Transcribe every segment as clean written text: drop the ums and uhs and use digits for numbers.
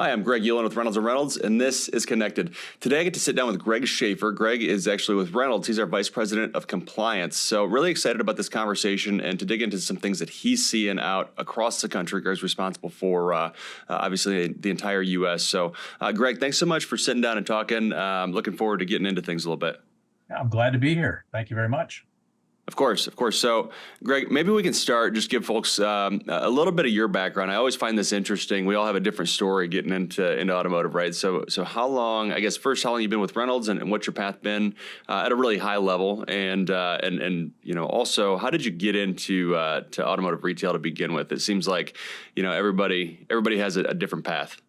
Hi, I'm Greg Uland with Reynolds, and this is Connected. Today I get to sit down with Greg Schaeffer. Greg is actually with Reynolds. He's our Vice President of Compliance. So really excited about this conversation and to dig into some things that he's seeing out across the country. Greg's responsible for, obviously, the entire U.S. So, Greg, thanks so much for sitting down and talking. Looking forward to getting into things a little bit. I'm glad to be here. Thank you very much. Of course. So, Greg, maybe we can start, just give folks a little bit of your background. I always find this interesting. We all have a different story getting into automotive, right? So how long, I guess, first, how long you've been with Reynolds and what's your path been at a really high level? And also, how did you get into to automotive retail to begin with? It seems like, everybody has a different path.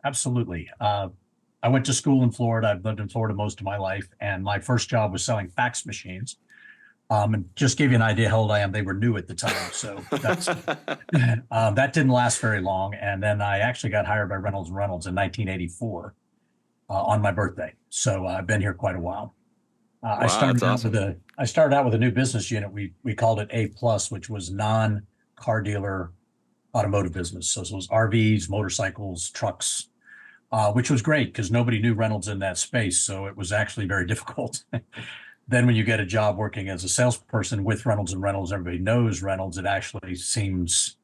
Absolutely. I went to school in Florida. I've lived in Florida most of my life, and my first job was selling fax machines. And just give you an idea how old I am, they were new at the time. So that's, that didn't last very long. And then I actually got hired by Reynolds in 1984 on my birthday. So I've been here quite a while. Wow, I started out awesome. I started out with a new business unit. We called it A Plus, which was non-car dealer automotive business. So it was RVs, motorcycles, trucks, which was great because nobody knew Reynolds in that space. So it was actually very difficult. Then when you get a job working as a salesperson with Reynolds and Reynolds, everybody knows Reynolds, it actually seems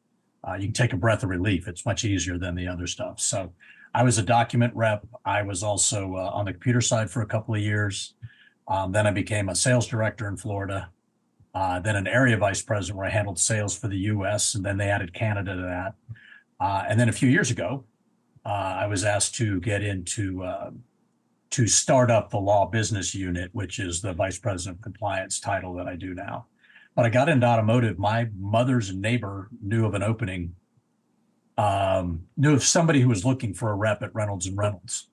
you can take a breath of relief. It's much easier than the other stuff. So I was a document rep. I was also on the computer side for a couple of years. Then I became a sales director in Florida, then an area vice president where I handled sales for the US, and then they added Canada to that. And then a few years ago, I was asked to get into to start up the law business unit, which is the vice president of compliance title that I do now. But I got into automotive. My mother's neighbor knew of an opening, knew of somebody who was looking for a rep at Reynolds and Reynolds,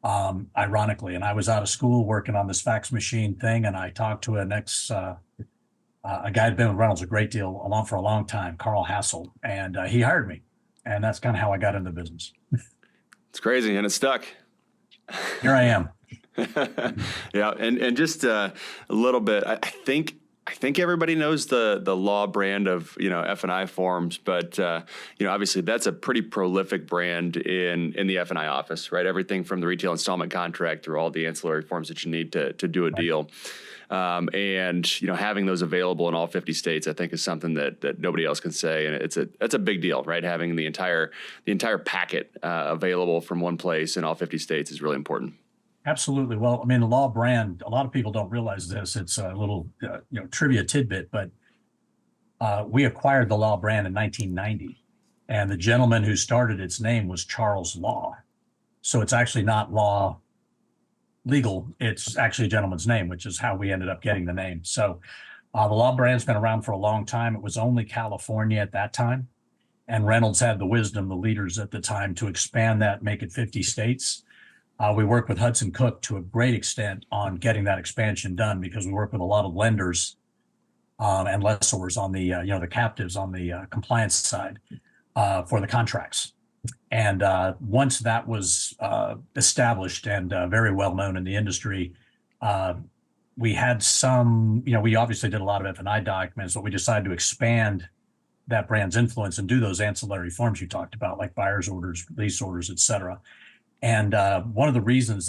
ironically. And I was out of school working on this fax machine thing. And I talked to a guy who'd been with Reynolds a great deal for a long time, Carl Hassel, and he hired me. And that's kind of how I got into the business. It's crazy, and it's stuck. Here I am. Yeah, and just a little bit. I think everybody knows the law brand of F&I forms, but obviously that's a pretty prolific brand in the F&I office, right? Everything from the retail installment contract through all the ancillary forms that you need to do a deal. And having those available in all 50 states, I think, is something that nobody else can say, and that's a big deal, right? Having the entire packet available from one place in all 50 states is really important. Absolutely. Well, I mean, the law brand, a lot of people don't realize this. It's a little trivia tidbit, but we acquired the law brand in 1990, and the gentleman who started its name was Charles Law. So it's actually not law legal. It's actually a gentleman's name, which is how we ended up getting the name. So the law brand's been around for a long time. It was only California at that time. And Reynolds had the wisdom, the leaders at the time, to expand that, make it 50 states. We work with Hudson Cook to a great extent on getting that expansion done because we work with a lot of lenders and lessors on the, the captives on the compliance side for the contracts. And once that was established and very well known in the industry, we had some, we obviously did a lot of F&I documents, but we decided to expand that brand's influence and do those ancillary forms you talked about, like buyer's orders, lease orders, et cetera. And one of the reasons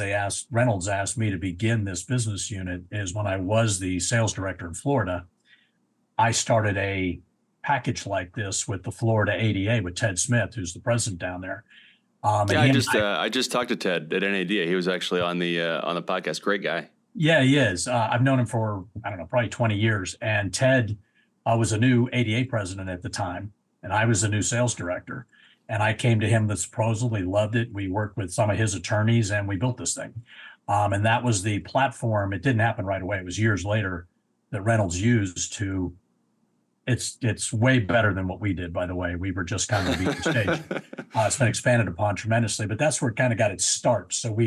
Reynolds asked me to begin this business unit is when I was the sales director in Florida, I started a package like this with the Florida ADA with Ted Smith, who's the president down there. I just talked to Ted at NADA. He was actually on the podcast. Great guy. Yeah, he is. I've known him for, I don't know, probably 20 years. And Ted was a new ADA president at the time, and I was a new sales director. And I came to him with this proposal. He loved it. We worked with some of his attorneys, and we built this thing. And that was the platform. It didn't happen right away. It was years later that Reynolds used to. It's way better than what we did, by the way. We were just kind of the stage. It's been expanded upon tremendously, but that's where it kind of got its start. So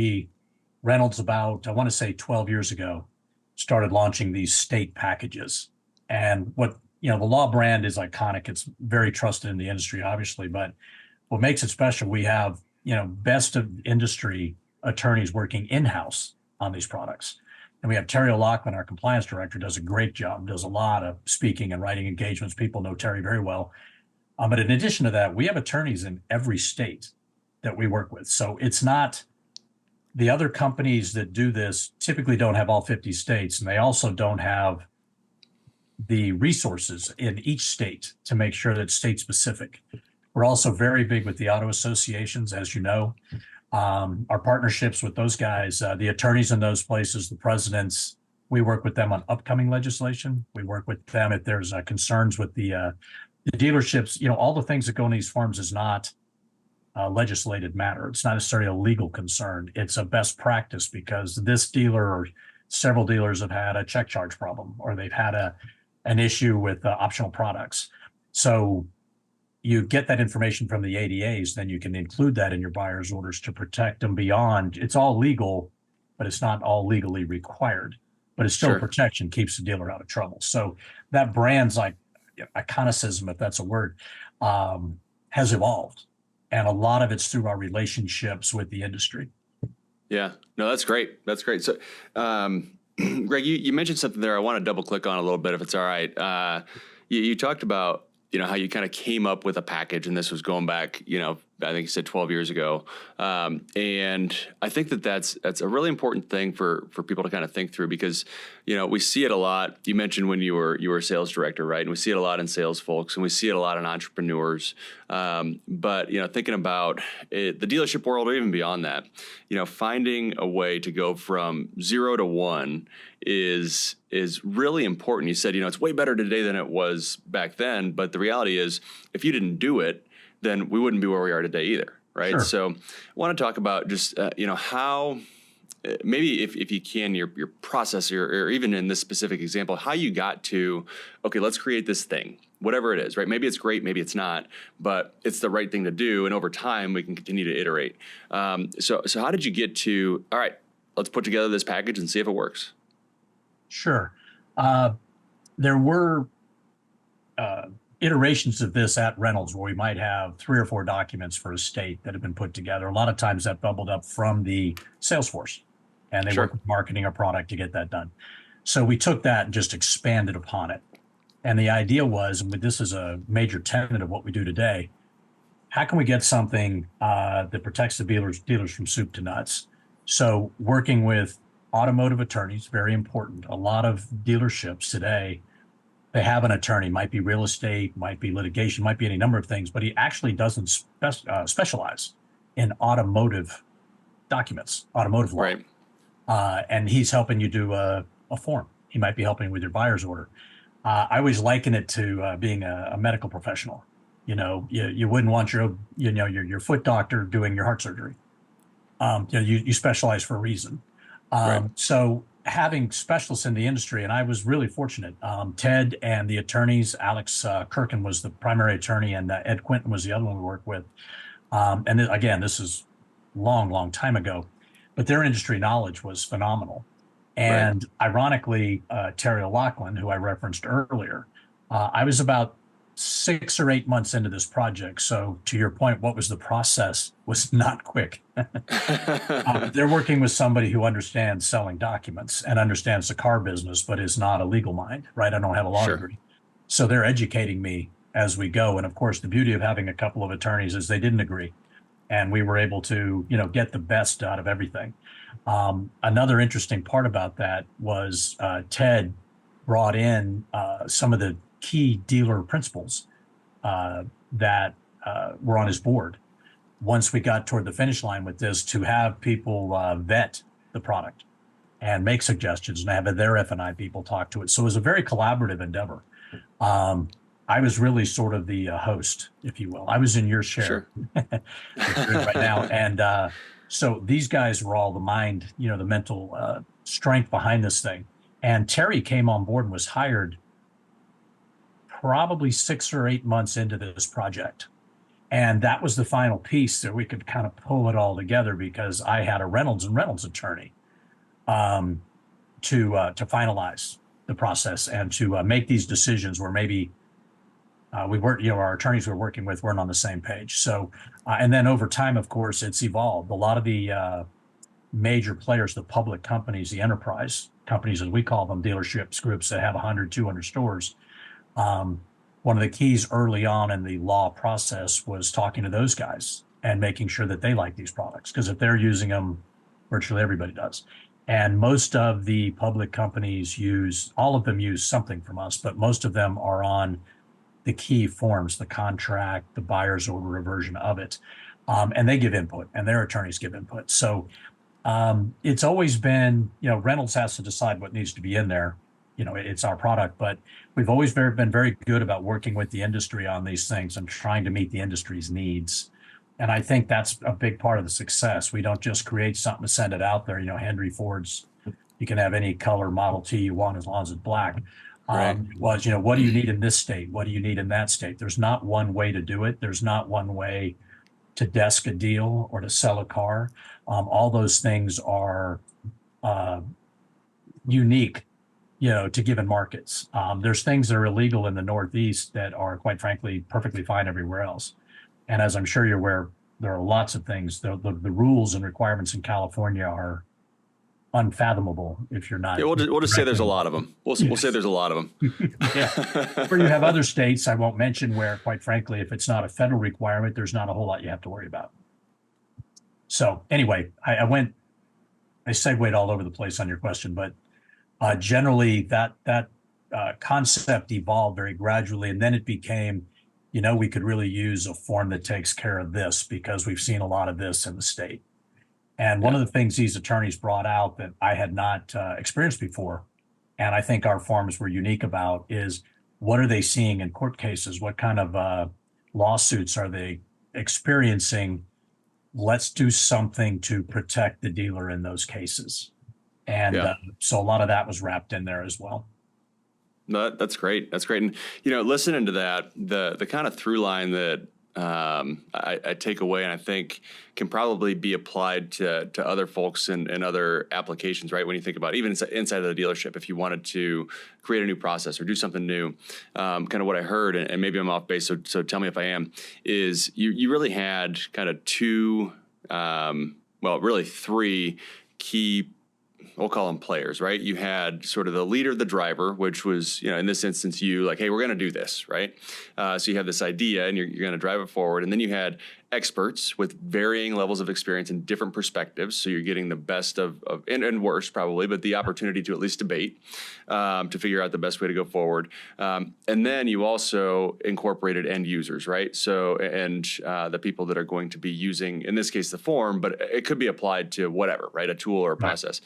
Reynolds, about, I want to say 12 years ago, started launching these state packages. And the law brand is iconic. It's very trusted in the industry, obviously, but what makes it special, we have, best of industry attorneys working in-house on these products. And we have Terry O'Loughlin, our compliance director, does a great job, does a lot of speaking and writing engagements. People know Terry very well. But in addition to that, we have attorneys in every state that we work with. So it's not the other companies that do this typically don't have all 50 states, and they also don't have the resources in each state to make sure that it's state specific. We're also very big with the auto associations, as you know. Our partnerships with those guys, the attorneys in those places, the presidents, we work with them on upcoming legislation. We work with them if there's concerns with the dealerships. You know, all the things that go in these farms is not a legislated matter. It's not necessarily a legal concern. It's a best practice because this dealer or several dealers have had a check charge problem, or they've had an issue with optional products. So you get that information from the ADAs, then you can include that in your buyer's orders to protect them beyond. It's all legal, but it's not all legally required. But it's still Sure. protection, keeps the dealer out of trouble. So that brand's like iconicism, if that's a word, has evolved. And a lot of it's through our relationships with the industry. Yeah, no, that's great. That's great. So, Greg, you mentioned something there I want to double click on a little bit, if it's all right. You talked about, how you kind of came up with a package, and this was going back, I think you said 12 years ago. And I think that's a really important thing for people to kind of think through because, we see it a lot. You mentioned when you were a sales director, right? And we see it a lot in sales folks, and we see it a lot in entrepreneurs. But, thinking about it, the dealership world or even beyond that, finding a way to go from 0 to 1 is really important. You said, it's way better today than it was back then. But the reality is, if you didn't do it, then we wouldn't be where we are today either, right? Sure. So I want to talk about just, how maybe if you can, your process or even in this specific example, how you got to, okay, let's create this thing, whatever it is, right? Maybe it's great, maybe it's not, but it's the right thing to do. And over time, we can continue to iterate. So how did you get to, all right, let's put together this package and see if it works? Sure. There were iterations of this at Reynolds where we might have 3 or 4 documents for a state that have been put together. A lot of times that bubbled up from the sales force, and they Sure. work with marketing a product to get that done. So we took that and just expanded upon it. And the idea was, and this is a major tenet of what we do today, how can we get something that protects the dealers from soup to nuts? So working with automotive attorneys, very important. A lot of dealerships today, they have an attorney, might be real estate, might be litigation, might be any number of things, but he actually doesn't specialize in automotive documents, automotive law. Right. And he's helping you do a form. He might be helping with your buyer's order. I always liken it to being a medical professional. You wouldn't want your foot doctor doing your heart surgery. You specialize for a reason. Right. So having specialists in the industry, and I was really fortunate. Ted and the attorneys, Alex Kirkin was the primary attorney, and Ed Quinton was the other one we worked with. And again, this is long time ago, but their industry knowledge was phenomenal. And ironically, Terry O'Loughlin, who I referenced earlier, I was about 6 or 8 months into this project. So to your point, what was the process was not quick. They're working with somebody who understands selling documents and understands the car business, but is not a legal mind, right? I don't have a law Sure. degree. So they're educating me as we go. And of course, the beauty of having a couple of attorneys is they didn't agree. And we were able to, get the best out of everything. Another interesting part about that was Ted brought in some of the key dealer principals that were on his board once we got toward the finish line with this, to have people vet the product and make suggestions and have their F&I people talk to it. So it was a very collaborative endeavor. I was really sort of the host, if you will. I was in your chair right now. And so these guys were all the mind, the mental strength behind this thing. And Terry came on board and was hired probably 6 or 8 months into this project. And that was the final piece that we could kind of pull it all together, because I had a Reynolds attorney to finalize the process and to make these decisions where maybe we weren't, our attorneys we were working with weren't on the same page. So, and then over time, of course, it's evolved. A lot of the major players, the public companies, the enterprise companies, as we call them, dealerships, groups that have 100, 200 stores. One of the keys early on in the law process was talking to those guys and making sure that they like these products. Because if they're using them, virtually everybody does. And most of the public companies all of them use something from us, but most of them are on the key forms, the contract, the buyer's order, a version of it. And they give input and their attorneys give input. So it's always been, Reynolds has to decide what needs to be in there. It's our product, but we've always been very good about working with the industry on these things and trying to meet the industry's needs. And I think that's a big part of the success. We don't just create something to send it out there. Henry Ford's, you can have any color Model T you want as long as it's black. Right. What do you need in this state? What do you need in that state? There's not one way to do it. There's not one way to desk a deal or to sell a car. All those things are unique, to given markets. There's things that are illegal in the Northeast that are, quite frankly, perfectly fine everywhere else. And as I'm sure you're aware, there are lots of things. The rules and requirements in California are unfathomable if you're not. Yeah, we'll just say there's a lot of them. We'll say there's a lot of them. Yeah. Where you have other states, I won't mention, where, quite frankly, if it's not a federal requirement, there's not a whole lot you have to worry about. So anyway, I segued all over the place on your question, but generally that concept evolved very gradually, and then it became, we could really use a form that takes care of this because we've seen a lot of this in the state. And one of the things these attorneys brought out that I had not experienced before, and I think our forms were unique about, is what are they seeing in court cases? What kind of lawsuits are they experiencing? Let's do something to protect the dealer in those cases. And so a lot of that was wrapped in there as well. No, that's great. That's great. And, listening to that, the kind of through line that I take away and I think can probably be applied to other folks and other applications, right? When you think about even inside of the dealership, if you wanted to create a new process or do something new, kind of what I heard, and maybe I'm off base, so tell me if I am, is you really had kind of really three key, we'll call them players, right? You had sort of the leader, the driver, which was, in this instance, you like, hey, we're going to do this, right? So you have this idea and you're going to drive it forward. And then you had experts with varying levels of experience and different perspectives. So you're getting the best of and worst probably, but the opportunity to at least debate, to figure out the best way to go forward. And then you also incorporated end users, right? So, and the people that are going to be using, in this case, the form, but it could be applied to whatever, right? A tool or a process.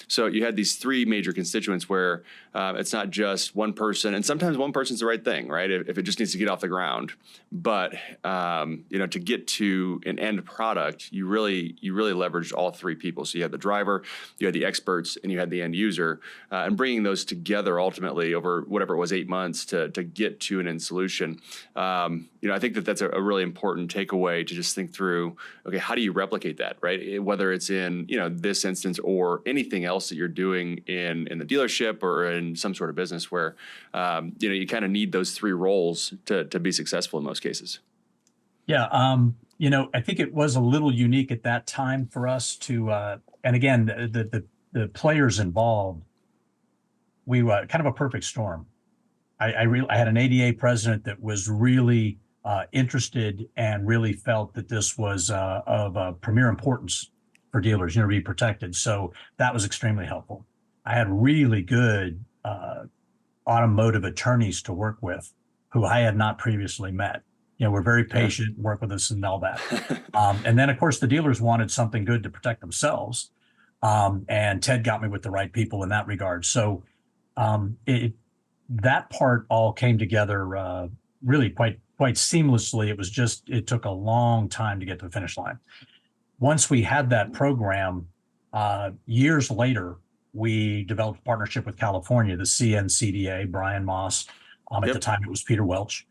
So you had these three major constituents where it's not just one person, and sometimes one person's the right thing, right? If it just needs to get off the ground, but to get to an end product, you really leveraged all three people. So you had the driver, you had the experts, and you had the end user, and bringing those together ultimately over whatever it was, 8 months to get to an end solution. I think that's a really important takeaway to just think through. Okay, how do you replicate that, right? Whether it's in this instance or anything else that you're doing in the dealership or in some sort of business where you kind of need those three roles to be successful in most cases. Yeah, I think it was a little unique at that time for us to, and again, the players involved, we were kind of a perfect storm. I had an ADA president that was really interested and really felt that this was of premier importance for dealers, to be protected. So that was extremely helpful. I had really good automotive attorneys to work with who I had not previously met. Were very patient, work with us and all that. And then, of course, the dealers wanted something good to protect themselves. And Ted got me with the right people in that regard. So that part all came together really quite seamlessly. It took a long time to get to the finish line. Once we had that program, years later, we developed a partnership with California, the CNCDA, Brian Moss. At the time, it was Peter Welch.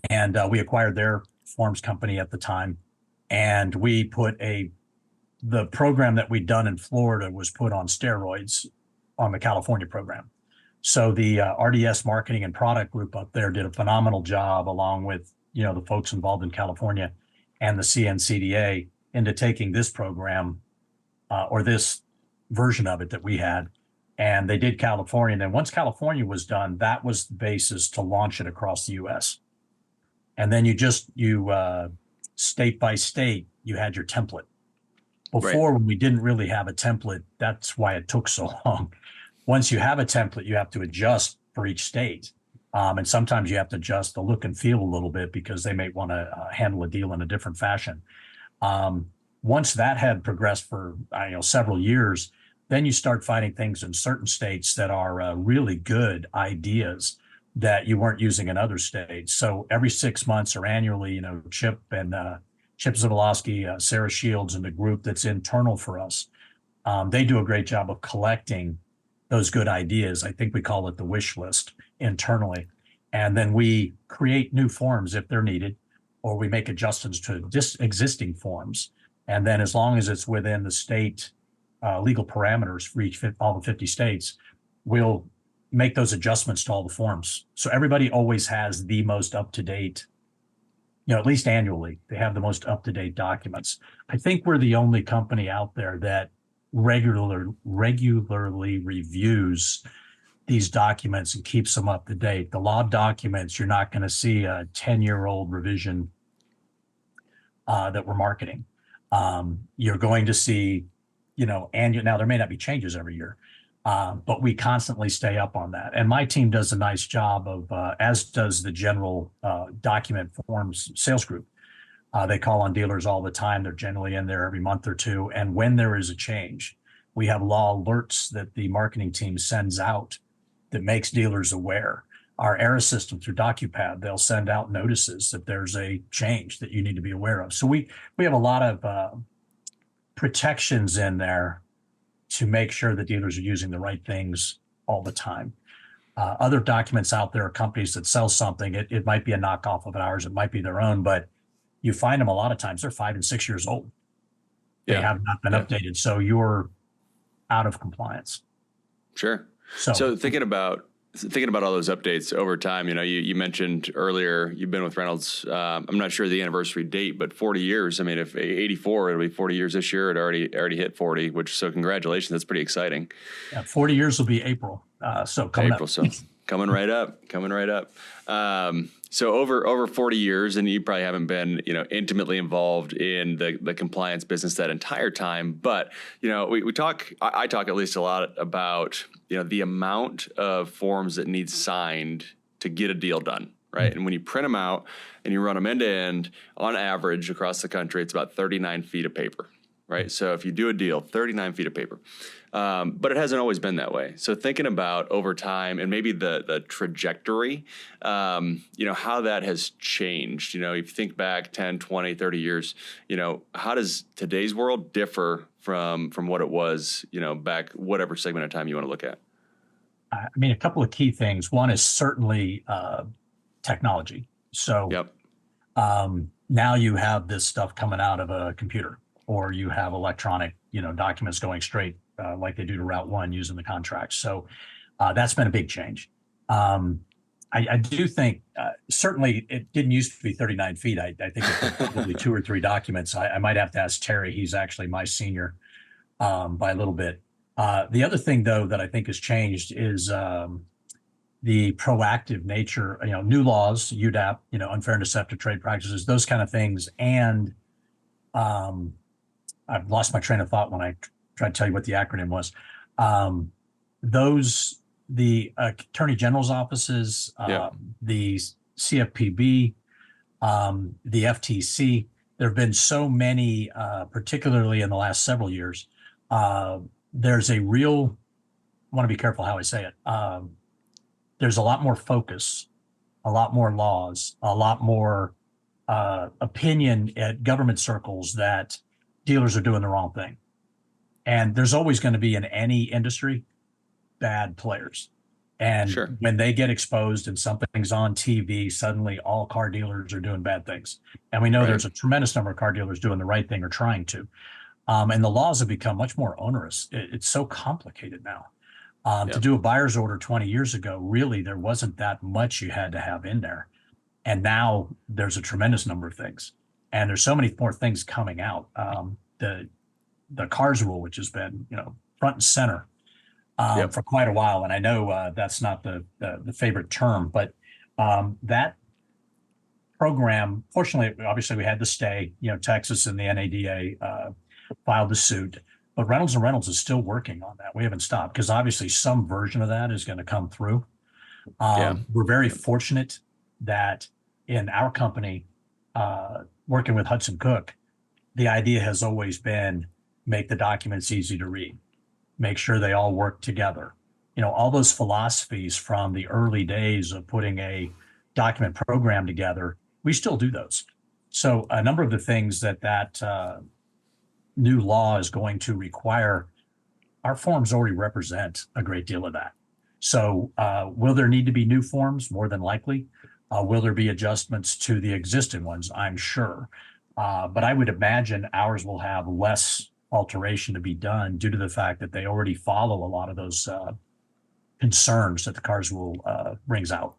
And we acquired their forms company at the time. And we put the program that we'd done in Florida was put on steroids on the California program. So the RDS marketing and product group up there did a phenomenal job along with, the folks involved in California and the CNCDA into taking this program or this version of it that we had. And they did California. And then once California was done, that was the basis to launch it across the U.S. And then you state by state, you had your template. Right. Before, when we didn't really have a template, that's why it took so long. Once you have a template, you have to adjust for each state. And sometimes you have to adjust the look and feel a little bit because they may want to handle a deal in a different fashion. Um, Once that had progressed for several years, then you start finding things in certain states that are really good ideas that you weren't using in other states. So every 6 months or annually, Chip Zawolowski, Sarah Shields, and the group that's internal for us, they do a great job of collecting those good ideas. I think we call it the wish list internally. And then we create new forms if they're needed, or we make adjustments to existing forms. And then as long as it's within the state legal parameters for all the 50 states, we'll make those adjustments to all the forms. So everybody always has the most up-to-date, at least annually, they have the most up-to-date documents. I think we're the only company out there that regularly reviews these documents and keeps them up to date. The law documents, you're not going to see a 10-year-old revision that we're marketing. You're going to see, and now there may not be changes every year, but we constantly stay up on that. And my team does a nice job of, as does the general document forms sales group. They call on dealers all the time. They're generally in there every month or two. And when there is a change, we have law alerts that the marketing team sends out that makes dealers aware. Our ERA system through DocuPad, they'll send out notices that there's a change that you need to be aware of. So we have a lot of protections in there to make sure that dealers are using the right things all the time. Other documents out there are companies that sell something. It might be a knockoff of ours. It might be their own, but you find them a lot of times they're 5 and 6 years old. They have not been updated. So you're out of compliance. Sure. So thinking about all those updates over time, you mentioned earlier you've been with Reynolds. I'm not sure the anniversary date, but 40 years. I mean, if 84, it'll be 40 years this year. It already hit 40, so congratulations. That's pretty exciting. Yeah, 40 years will be April. So coming up. So coming right up. So over 40 years, and you probably haven't been, intimately involved in the compliance business that entire time. But, I talk at least a lot about, the amount of forms that need signed to get a deal done. Right. Mm-hmm. And when you print them out and you run them end to end, on average across the country, it's about 39 feet of paper. Right. So if you do a deal, 39 feet of paper. But it hasn't always been that way. So thinking about over time and maybe the trajectory, how that has changed, if you think back 10, 20, 30 years, how does today's world differ from what it was, back whatever segment of time you want to look at? I mean, a couple of key things. One is certainly technology. So now you have this stuff coming out of a computer, or you have electronic, documents going straight like they do to Route 1 using the contracts. So that's been a big change. I do think certainly it didn't used to be 39 feet. I think it's probably 2 or 3 documents. I might have to ask Terry. He's actually my senior by a little bit. The other thing, though, that I think has changed is the proactive nature, new laws, UDAP, unfair and deceptive trade practices, those kind of things. And I've lost my train of thought when I tried to tell you what the acronym was. The Attorney General's offices, the CFPB, the FTC, there have been so many, particularly in the last several years. There's a real, I want to be careful how I say it. There's a lot more focus, a lot more laws, a lot more opinion at government circles that dealers are doing the wrong thing. And there's always going to be, in any industry, bad players. And when they get exposed and something's on TV, suddenly all car dealers are doing bad things. And we know there's a tremendous number of car dealers doing the right thing or trying to. And the laws have become much more onerous. It's so complicated now. To do a buyer's order 20 years ago, really, there wasn't that much you had to have in there. And now there's a tremendous number of things. And there's so many more things coming out. The CARS rule, which has been, front and center for quite a while. And I know that's not the favorite term, but that program, fortunately, obviously we had the stay, Texas and the NADA filed the suit, but Reynolds is still working on that. We haven't stopped because obviously some version of that is going to come through. Yeah. We're very fortunate that in our company, working with Hudson Cook, the idea has always been make the documents easy to read, make sure they all work together. All those philosophies from the early days of putting a document program together, we still do those. So a number of the things that new law is going to require, our forms already represent a great deal of that. So will there need to be new forms? More than likely. Will there be adjustments to the existing ones? I'm sure. But I would imagine ours will have less alteration to be done due to the fact that they already follow a lot of those concerns that the cars will brings out.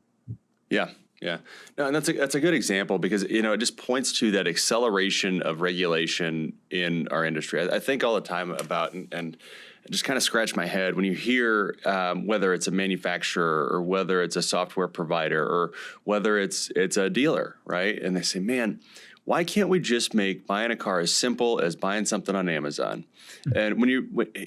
Yeah. Yeah. No, and that's a good example because, it just points to that acceleration of regulation in our industry. I think all the time about, and I just kind of scratch my head when you hear whether it's a manufacturer or whether it's a software provider or whether it's a dealer, right? And they say, man, why can't we just make buying a car as simple as buying something on Amazon? And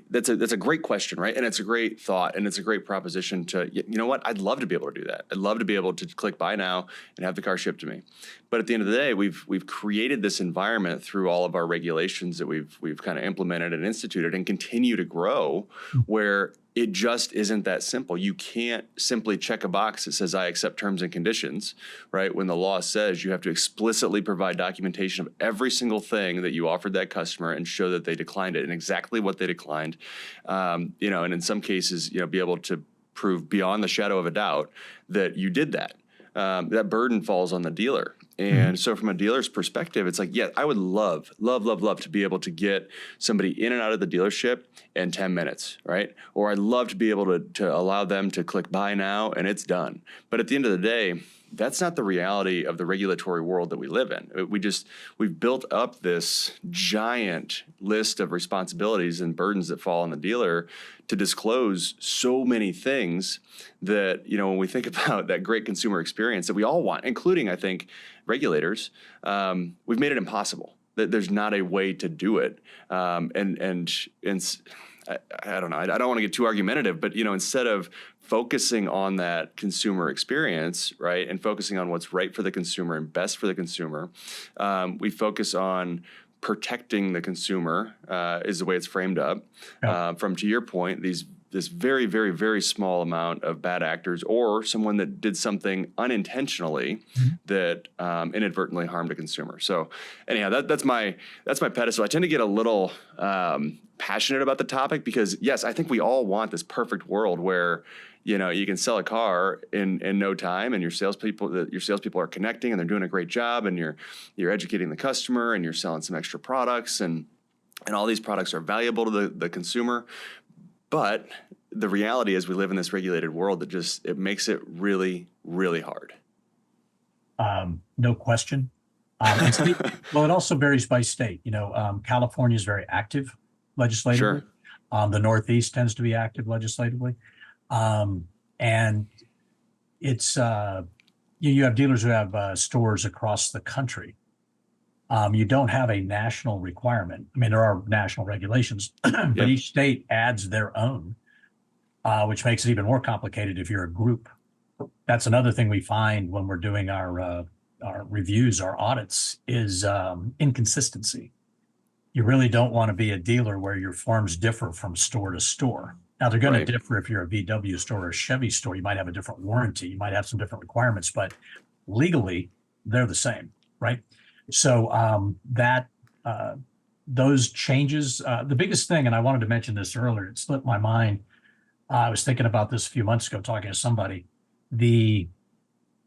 that's a great question, right? And it's a great thought, and it's a great proposition to, you know what? I'd love to be able to do that. I'd love to be able to click buy now and have the car shipped to me. But at the end of the day, we've created this environment through all of our regulations that we've kind of implemented and instituted and continue to grow, where it just isn't that simple. You can't simply check a box that says I accept terms and conditions, right? When the law says you have to explicitly provide documentation of every single thing that you offered that customer and show that they declined it and exactly what they declined. And in some cases, be able to prove beyond the shadow of a doubt that you did that. That burden falls on the dealer. And so from a dealer's perspective, it's like, yeah, I would love to be able to get somebody in and out of the dealership in 10 minutes, right? Or I'd love to be able to allow them to click buy now and it's done. But at the end of the day, that's not the reality of the regulatory world that we live in. We've built up this giant list of responsibilities and burdens that fall on the dealer to disclose so many things that, when we think about that great consumer experience that we all want, including, I think, regulators, we've made it impossible. There's not a way to do it. And I don't know. I don't want to get too argumentative, but, instead of focusing on that consumer experience, right, and focusing on what's right for the consumer and best for the consumer, we focus on protecting the consumer is the way it's framed up. From, to your point, this very, very, very small amount of bad actors or someone that did something unintentionally that inadvertently harmed a consumer. So anyhow, that's my pedestal. I tend to get a little passionate about the topic because, yes, I think we all want this perfect world where you can sell a car in no time, and your salespeople are connecting and they're doing a great job, and you're educating the customer and you're selling some extra products, and all these products are valuable to the consumer. But the reality is we live in this regulated world that it makes it really, really hard. No question. Well, it also varies by state. California is very active legislatively. Sure. The Northeast tends to be active legislatively. And it's, you have dealers who have stores across the country. You don't have a national requirement. I mean, there are national regulations, but each state adds their own, which makes it even more complicated if you're a group. That's another thing we find when we're doing our reviews, our audits, is inconsistency. You really don't want to be a dealer where your forms differ from store to store. Now, they're going to differ if you're a VW store or a Chevy store. You might have a different warranty. You might have some different requirements, but legally, they're the same, right? So those changes, the biggest thing, and I wanted to mention this earlier, it slipped my mind. I was thinking about this a few months ago, talking to somebody. In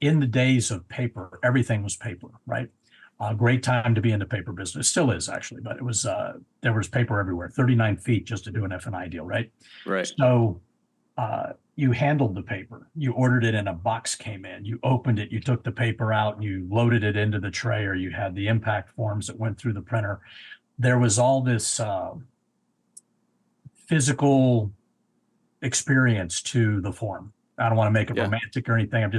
the days of paper, everything was paper, right? A great time to be in the paper business. It still is, actually, but it was there was paper everywhere, 39 feet just to do an F&I deal, right? Right. So you handled the paper. You ordered it and a box came in. You opened it, you took the paper out, and you loaded it into the tray, or you had the impact forms that went through the printer. There was all this physical experience to the form. I don't want to make it Yeah. romantic or anything.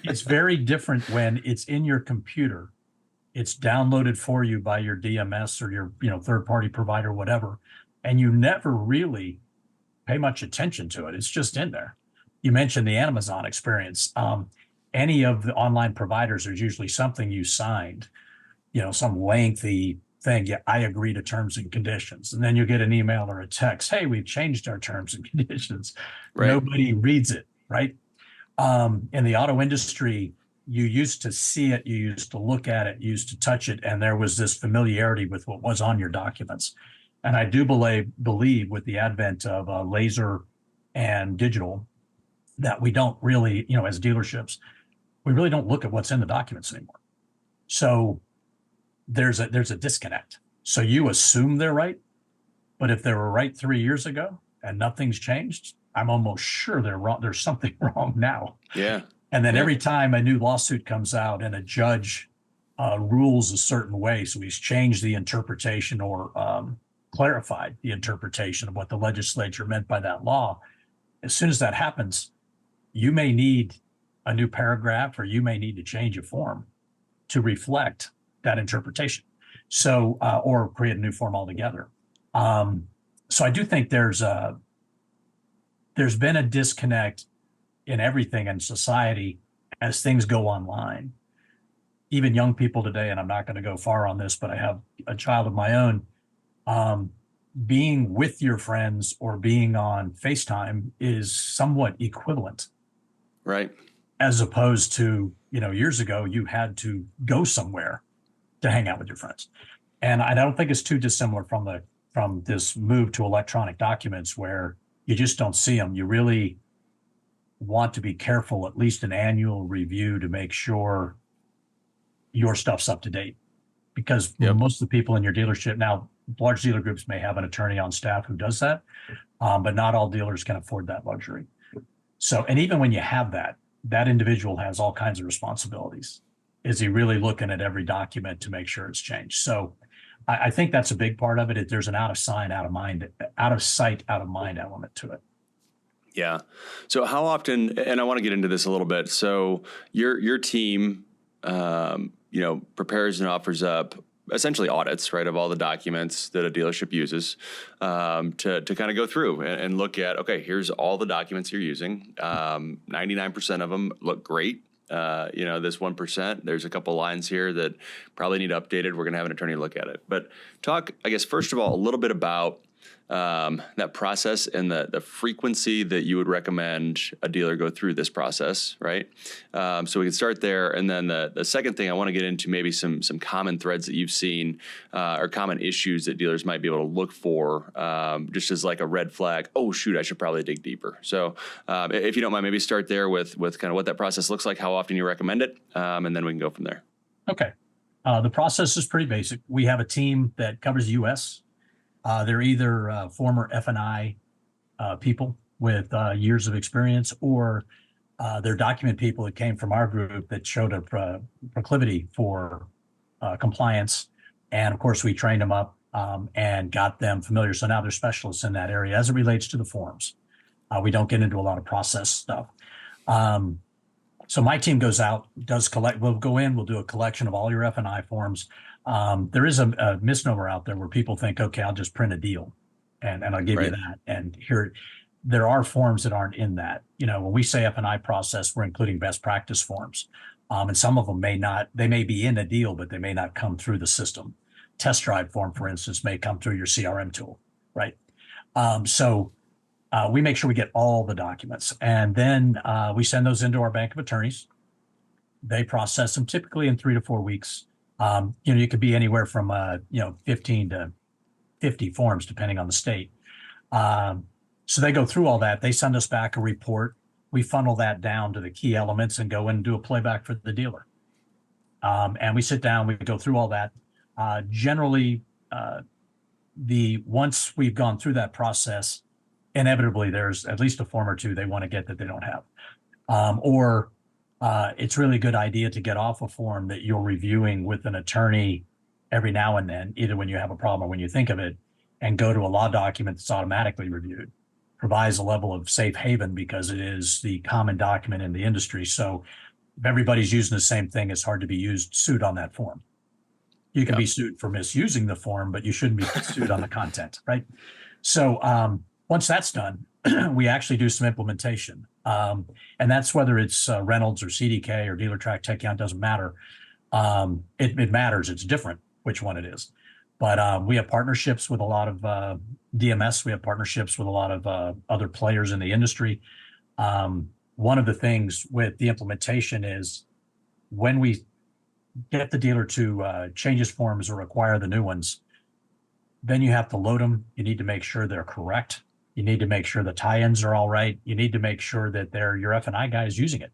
It's very different when it's in your computer. It's downloaded for you by your DMS or your, third party provider, whatever, and you never really pay much attention to it. It's just in there. You mentioned the Amazon experience. Any of the online providers, there's usually something you signed, some lengthy thing. Yeah, I agree to terms and conditions. And then you get an email or a text. Hey, we've changed our terms and conditions. Right. Nobody reads it, right? In the auto industry, you used to see it, you used to look at it, you used to touch it, and there was this familiarity with what was on your documents. And I do believe with the advent of laser and digital, that we don't really, as dealerships, we really don't look at what's in the documents anymore. So there's a disconnect. So you assume they're right, but if they were right 3 years ago and nothing's changed, I'm almost sure they're wrong. There's something wrong now. Yeah. And then Yeah. every time a new lawsuit comes out and a judge rules a certain way, so he's changed the interpretation or clarified the interpretation of what the legislature meant by that law, as soon as that happens, you may need a new paragraph or you may need to change a form to reflect that interpretation. So, or create a new form altogether. So I do think there's been a disconnect in everything in society as things go online. Even young people today, and I'm not going to go far on this, but I have a child of my own, being with your friends or being on FaceTime is somewhat equivalent. Right. As opposed to, years ago, you had to go somewhere to hang out with your friends. And I don't think it's too dissimilar from this move to electronic documents where you just don't see them. You really want to be careful, at least an annual review to make sure your stuff's up to date. Because most of the people in your dealership now, large dealer groups may have an attorney on staff who does that, but not all dealers can afford that luxury. So, and even when you have that individual has all kinds of responsibilities. Is he really looking at every document to make sure it's changed? So I think that's a big part of it. There's an out of sight, out of mind element to it. Yeah. So how often, and I want to get into this a little bit. So your team, prepares and offers up essentially audits, right, of all the documents that a dealership uses, to kind of go through and look at, okay, here's all the documents you're using. 99% of them look great. This 1%, there's a couple lines here that probably need updated. We're going to have an attorney look at it. But talk, I guess, first of all, a little bit about that process and the frequency that you would recommend a dealer go through this process, right? So we can start there. And then the second thing I want to get into maybe some common threads that you've seen or common issues that dealers might be able to look for just as like a red flag. Oh, shoot, I should probably dig deeper. So if you don't mind, maybe start there with kind of what that process looks like, how often you recommend it, and then we can go from there. Okay. The process is pretty basic. We have a team that covers the U.S. They're either former F&I people with years of experience, or they're document people that came from our group that showed a proclivity for compliance. And of course, we trained them up and got them familiar. So now they're specialists in that area as it relates to the forms. We don't get into a lot of process stuff. So my team goes out, we'll go in, we'll do a collection of all your F&I forms. There is a misnomer out there where people think, okay, I'll just print a deal and I'll give you that. And here, there are forms that aren't in that. When we say F&I process, we're including best practice forms. And some of them they may be in a deal, but they may not come through the system. Test drive form, for instance, may come through your CRM tool, right? So we make sure we get all the documents, and then we send those into our bank of attorneys. They process them typically in 3 to 4 weeks. You could be anywhere from 15 to 50 forms, depending on the state. So they go through all that. They send us back a report. We funnel that down to the key elements and go in and do a playback for the dealer. And we sit down, we go through all that. Generally, once we've gone through that process, inevitably there's at least a form or two they want to get that they don't have. It's really a good idea to get off a form that you're reviewing with an attorney every now and then, either when you have a problem or when you think of it, and go to a law document that's automatically reviewed. provides a level of safe haven because it is the common document in the industry. So if everybody's using the same thing, it's hard to be sued on that form. You can be sued for misusing the form, but you shouldn't be sued on the content, right? So once that's done, we actually do some implementation. And that's whether it's Reynolds or CDK or DealerTrack, Tekion, doesn't matter. It matters. It's different which one it is. But we have partnerships with a lot of DMS. We have partnerships with a lot of other players in the industry. One of the things with the implementation is when we get the dealer to change his forms or require the new ones, then you have to load them. You need to make sure they're correct. You need to make sure the tie-ins are all right. You need to make sure that your F&I guy is using it.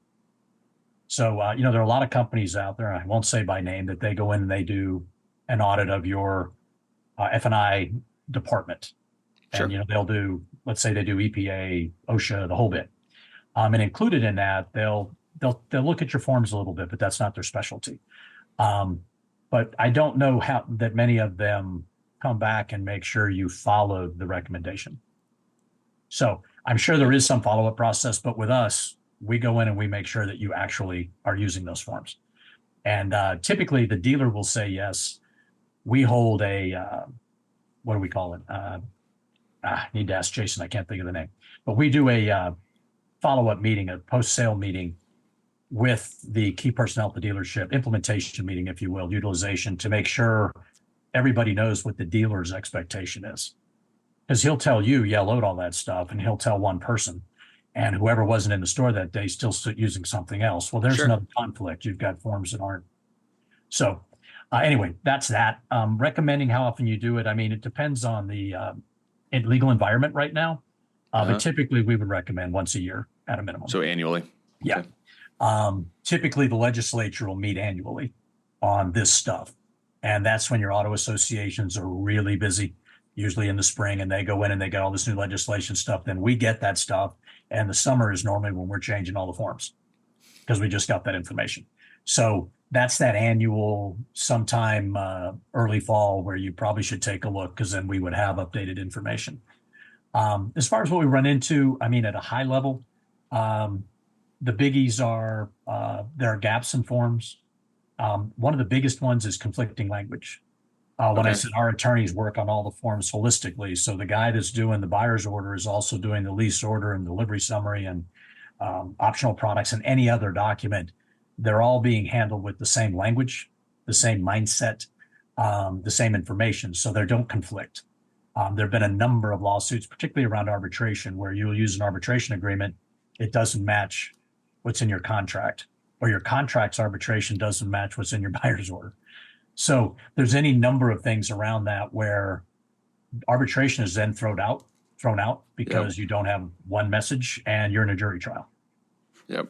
So, there are a lot of companies out there, I won't say by name, that they go in and they do an audit of your F&I department. Sure. And, they'll do, let's say they do EPA, OSHA, the whole bit. And included in that, they'll look at your forms a little bit, but that's not their specialty. But I don't know how that many of them come back and make sure you followed the recommendation. So I'm sure there is some follow-up process, but with us, we go in and we make sure that you actually are using those forms. And typically the dealer will say yes. We hold a, what do we call it? Need to ask Jason, I can't think of the name. But we do a follow-up meeting, a post-sale meeting with the key personnel at the dealership, implementation meeting, if you will, utilization, to make sure everybody knows what the dealer's expectation is. Because he'll tell you, yeah, load all that stuff, and he'll tell one person, and whoever wasn't in the store that day still using something else. Well, there's another conflict. You've got forms that aren't. So anyway, that's that. Recommending how often you do it. I mean, it depends on the legal environment right now, but typically we would recommend once a year at a minimum. So annually. Yeah. Okay. Typically the legislature will meet annually on this stuff. And that's when your auto associations are really busy, usually in the spring, and they go in and they get all this new legislation stuff. Then we get that stuff. And the summer is normally when we're changing all the forms because we just got that information. So that's that annual sometime early fall where you probably should take a look, because then we would have updated information. As far as what we run into, I mean, at a high level, the biggies are there are gaps in forms. One of the biggest ones is conflicting language. When I said our attorneys work on all the forms holistically, so the guy that's doing the buyer's order is also doing the lease order and delivery summary and optional products and any other document. They're all being handled with the same language, the same mindset, the same information, so they don't conflict. There have been a number of lawsuits, particularly around arbitration, where you'll use an arbitration agreement. It doesn't match what's in your contract, or your contract's arbitration doesn't match what's in your buyer's order. So there's any number of things around that where arbitration is then thrown out because you don't have one message and you're in a jury trial. Yep.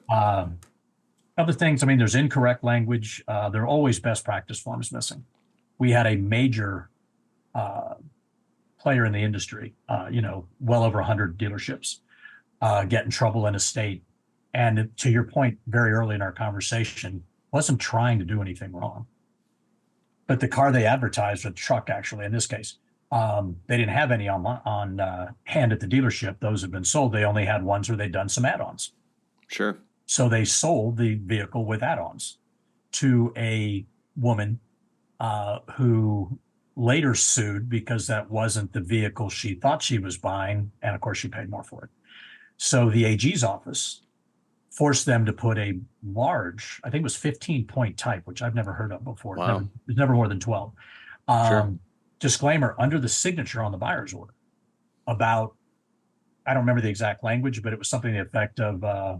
Other things, I mean, there's incorrect language. There are always best practice forms missing. We had a major player in the industry, well over 100 dealerships, get in trouble in a state. And to your point, very early in our conversation, wasn't trying to do anything wrong. But the car they advertised, or the truck actually, in this case, they didn't have any on hand at the dealership. Those have been sold. They only had ones where they'd done some add-ons. Sure. So they sold the vehicle with add-ons to a woman who later sued because that wasn't the vehicle she thought she was buying. And of course, she paid more for it. So the AG's office forced them to put a large, I think it was 15-point type, which I've never heard of before. Wow. There's never more than 12. Sure. Disclaimer under the signature on the buyer's order about, I don't remember the exact language, but it was something to the effect of,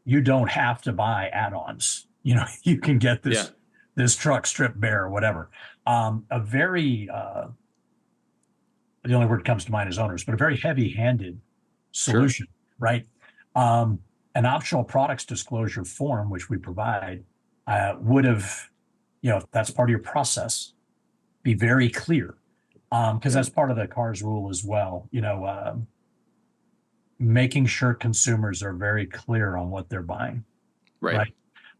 you don't have to buy add-ons. You can get this truck stripped bare or whatever. A very, the only word that comes to mind is owners, but a very heavy-handed solution, right? An optional products disclosure form, which we provide, would have, if that's part of your process, be very clear, because that's part of the CARS rule as well. Making sure consumers are very clear on what they're buying, right?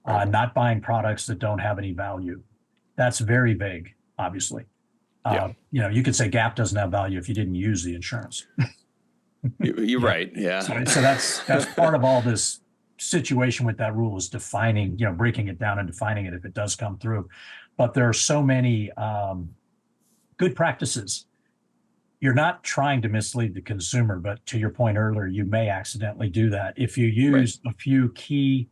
Not buying products that don't have any value. That's very vague, obviously. You could say Gap doesn't have value if you didn't use the insurance. You're right. Yeah. So that's part of all this situation with that rule is defining, breaking it down and defining it if it does come through. But there are so many good practices. You're not trying to mislead the consumer, but to your point earlier, you may accidentally do that. If you Right. use a few key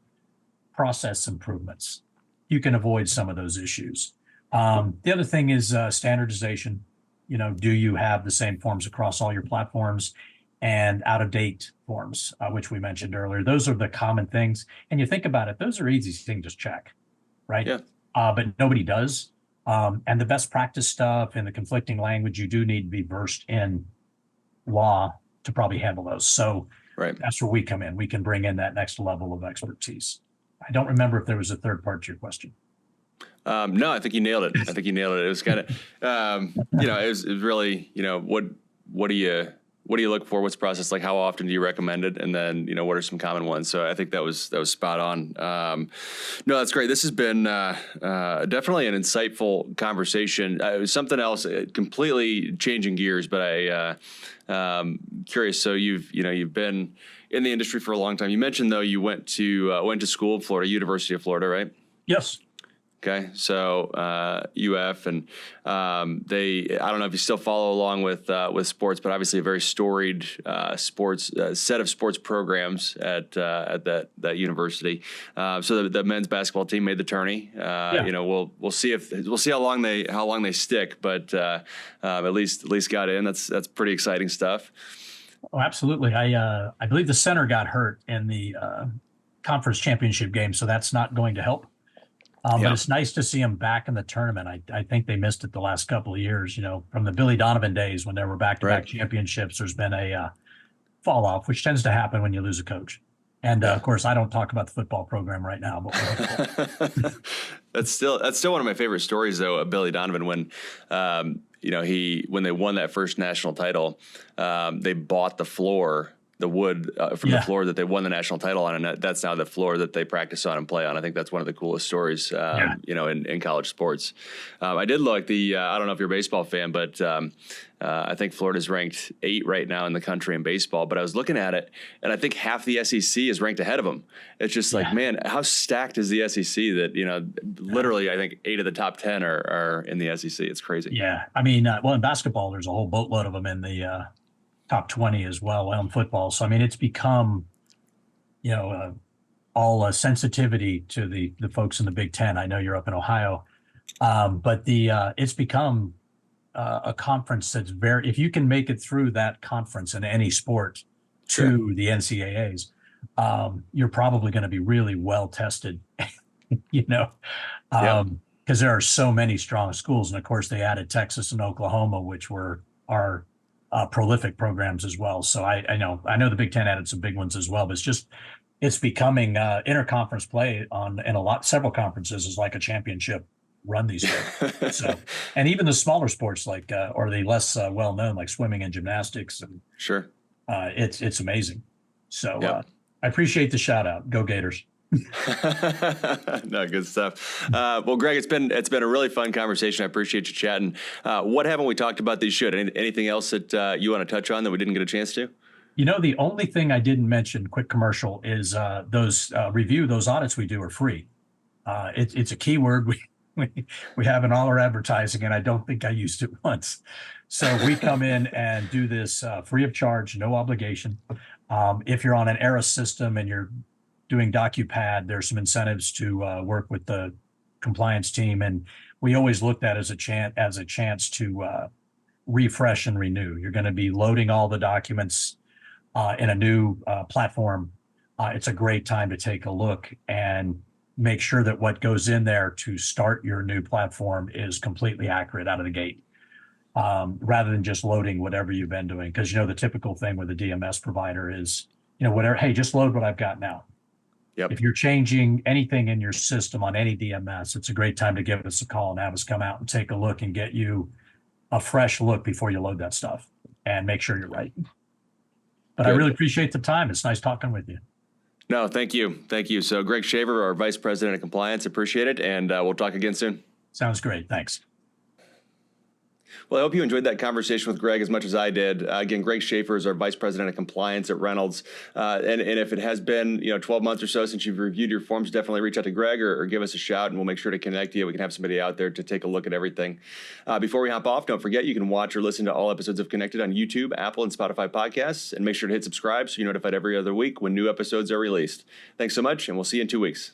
process improvements, you can avoid some of those issues. The other thing is standardization. Do you have the same forms across all your platforms and out of date forms, which we mentioned earlier? Those are the common things. And you think about it, those are easy things to check, right? Yeah. But nobody does. And the best practice stuff and the conflicting language, you do need to be versed in law to probably handle those. So Right. that's where we come in. We can bring in that next level of expertise. I don't remember if there was a third part to your question. No, I think you nailed it. It was kind of, it was really, what do you look for? What's the process like? How often do you recommend it? And then, what are some common ones? So I think that was spot on. No, that's great. This has been definitely an insightful conversation. It was something else, completely changing gears, but curious. So you've been in the industry for a long time. You mentioned though you went to school in Florida, University of Florida, right? Yes. Okay, so UF and I don't know if you still follow along with sports, but obviously a very storied sports set of sports programs at that university. So the men's basketball team made the tourney. Yeah. We'll see how long they stick, but at least got in. That's pretty exciting stuff. Oh, absolutely. I believe the center got hurt in the conference championship game, so that's not going to help. But it's nice to see them back in the tournament. I think they missed it the last couple of years, from the Billy Donovan days when there were back-to-back championships. There's been a fall off, which tends to happen when you lose a coach. And of course, I don't talk about the football program right now, but that's still one of my favorite stories, though, of Billy Donovan when when they won that first national title, they bought the wood from the floor that they won the national title on, and that's now the floor that they practice on and play on. I think that's one of the coolest stories, in college sports. I did look I don't know if you're a baseball fan, but I think Florida's ranked 8 right now in the country in baseball. But I was looking at it, and I think half the SEC is ranked ahead of them. It's just like, man, how stacked is the SEC that literally I think 8 of the top 10 are in the SEC. It's crazy. Yeah, I mean, in basketball, there's a whole boatload of them in the top 20 as well in football. So, I mean, it's become, all sensitivity to the folks in the Big Ten. I know you're up in Ohio, but it's become a conference that's if you can make it through that conference in any sport to the NCAAs, you're probably going to be really well tested, because there are so many strong schools. And of course, they added Texas and Oklahoma, which are prolific programs as well. So I know the Big Ten added some big ones as well, but it's becoming interconference play several conferences is like a championship run these days. So, and even the smaller sports or the less well known like swimming and gymnastics, and it's amazing. So I appreciate the shout out. Go Gators. No, good stuff. Well, Greg, it's been a really fun conversation. I appreciate you chatting. What haven't we talked about these should? Anything else that you want to touch on that we didn't get a chance to? The only thing I didn't mention, quick commercial, is those audits we do are free. It's a keyword we have in all our advertising, and I don't think I used it once. So we come in and do this free of charge, no obligation. If you're on an ERA system and you're doing DocuPad, there's some incentives to work with the compliance team, and we always looked at it as a chance to refresh and renew. You're going to be loading all the documents in a new platform. It's a great time to take a look and make sure that what goes in there to start your new platform is completely accurate out of the gate, rather than just loading whatever you've been doing. Because the typical thing with a DMS provider is whatever. Hey, just load what I've got now. Yep. If you're changing anything in your system on any DMS, it's a great time to give us a call and have us come out and take a look and get you a fresh look before you load that stuff and make sure you're right. But I really appreciate the time. It's nice talking with you. No, thank you. Thank you. So Greg Schaeffer, our Vice President of Compliance, appreciate it. And we'll talk again soon. Sounds great. Thanks. Well, I hope you enjoyed that conversation with Greg as much as I did. Again, Greg Schaeffer is our Vice President of Compliance at Reynolds. And if it has been 12 months or so since you've reviewed your forms, definitely reach out to Greg or give us a shout, and we'll make sure to connect you. We can have somebody out there to take a look at everything. Before we hop off, don't forget you can watch or listen to all episodes of Connected on YouTube, Apple, and Spotify podcasts. And make sure to hit subscribe so you're notified every other week when new episodes are released. Thanks so much, and we'll see you in 2 weeks.